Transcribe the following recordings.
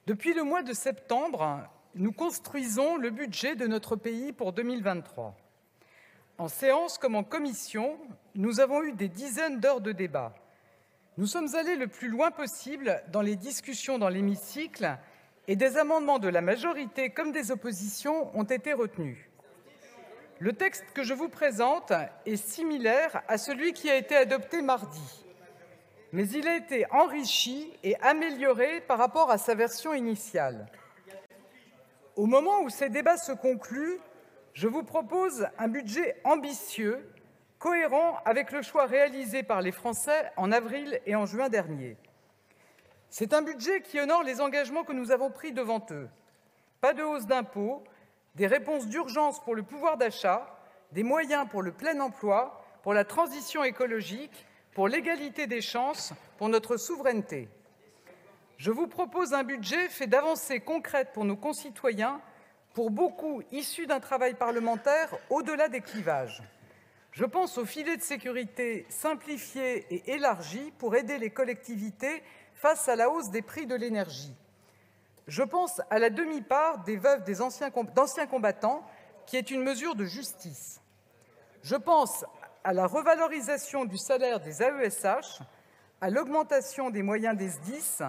Depuis le mois de septembre, nous construisons le budget de notre pays pour 2023. En séance comme en commission, nous avons eu des dizaines d'heures de débat. Nous sommes allés le plus loin possible dans les discussions dans l'hémicycle et des amendements de la majorité comme des oppositions ont été retenus. Le texte que je vous présente est similaire à celui qui a été adopté mardi, mais il a été enrichi et amélioré par rapport à sa version initiale. Au moment où ces débats se concluent, je vous propose un budget ambitieux, cohérent avec le choix réalisé par les Français en avril et en juin dernier. C'est un budget qui honore les engagements que nous avons pris devant eux. Pas de hausse d'impôts, des réponses d'urgence pour le pouvoir d'achat, des moyens pour le plein emploi, pour la transition écologique, pour l'égalité des chances, pour notre souveraineté. Je vous propose un budget fait d'avancées concrètes pour nos concitoyens, pour beaucoup issus d'un travail parlementaire au-delà des clivages. Je pense au filet de sécurité simplifié et élargi pour aider les collectivités face à la hausse des prix de l'énergie. Je pense à la demi-part des veuves d'anciens combattants, qui est une mesure de justice. Je pense à la revalorisation du salaire des AESH, à l'augmentation des moyens des SDIS,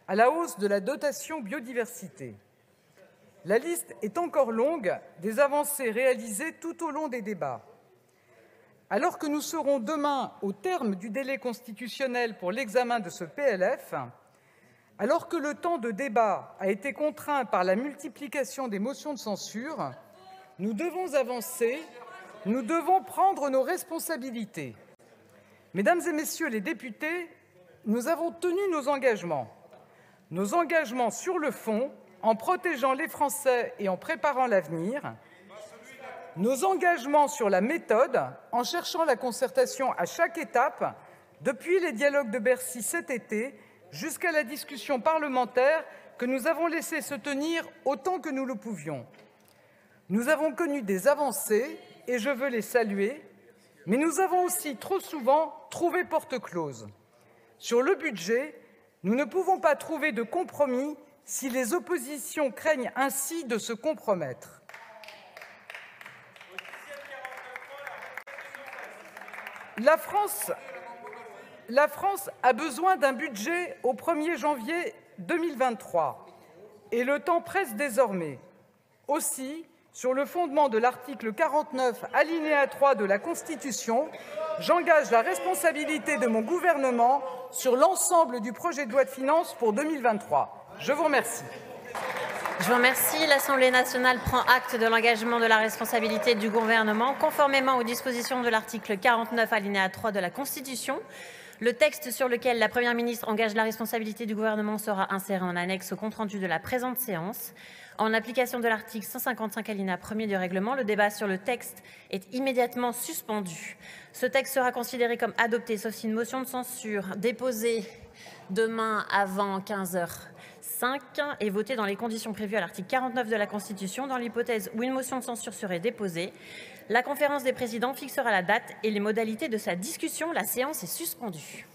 à la hausse de la dotation biodiversité. La liste est encore longue des avancées réalisées tout au long des débats. Alors que nous serons demain au terme du délai constitutionnel pour l'examen de ce PLF, alors que le temps de débat a été contraint par la multiplication des motions de censure, nous devons avancer, nous devons prendre nos responsabilités. Mesdames et messieurs les députés, nous avons tenu nos engagements sur le fond, en protégeant les Français et en préparant l'avenir, nos engagements sur la méthode, en cherchant la concertation à chaque étape, depuis les dialogues de Bercy cet été, jusqu'à la discussion parlementaire que nous avons laissé se tenir autant que nous le pouvions. Nous avons connu des avancées et je veux les saluer, mais nous avons aussi trop souvent trouvé porte close. Sur le budget, nous ne pouvons pas trouver de compromis si les oppositions craignent ainsi de se compromettre. La France a besoin d'un budget au 1er janvier 2023 et le temps presse désormais. Aussi, sur le fondement de l'article 49, alinéa 3 de la Constitution, j'engage la responsabilité de mon gouvernement sur l'ensemble du projet de loi de finances pour 2023. Je vous remercie. Je vous remercie. L'Assemblée nationale prend acte de l'engagement de la responsabilité du gouvernement, conformément aux dispositions de l'article 49, alinéa 3 de la Constitution. Le texte sur lequel la Première ministre engage la responsabilité du gouvernement sera inséré en annexe au compte-rendu de la présente séance. En application de l'article 155 alinéa 1er du règlement, le débat sur le texte est immédiatement suspendu. Ce texte sera considéré comme adopté, sauf si une motion de censure déposée demain avant 15h05 et votée dans les conditions prévues à l'article 49 de la Constitution. Dans l'hypothèse où une motion de censure serait déposée, la conférence des présidents fixera la date et les modalités de sa discussion. La séance est suspendue.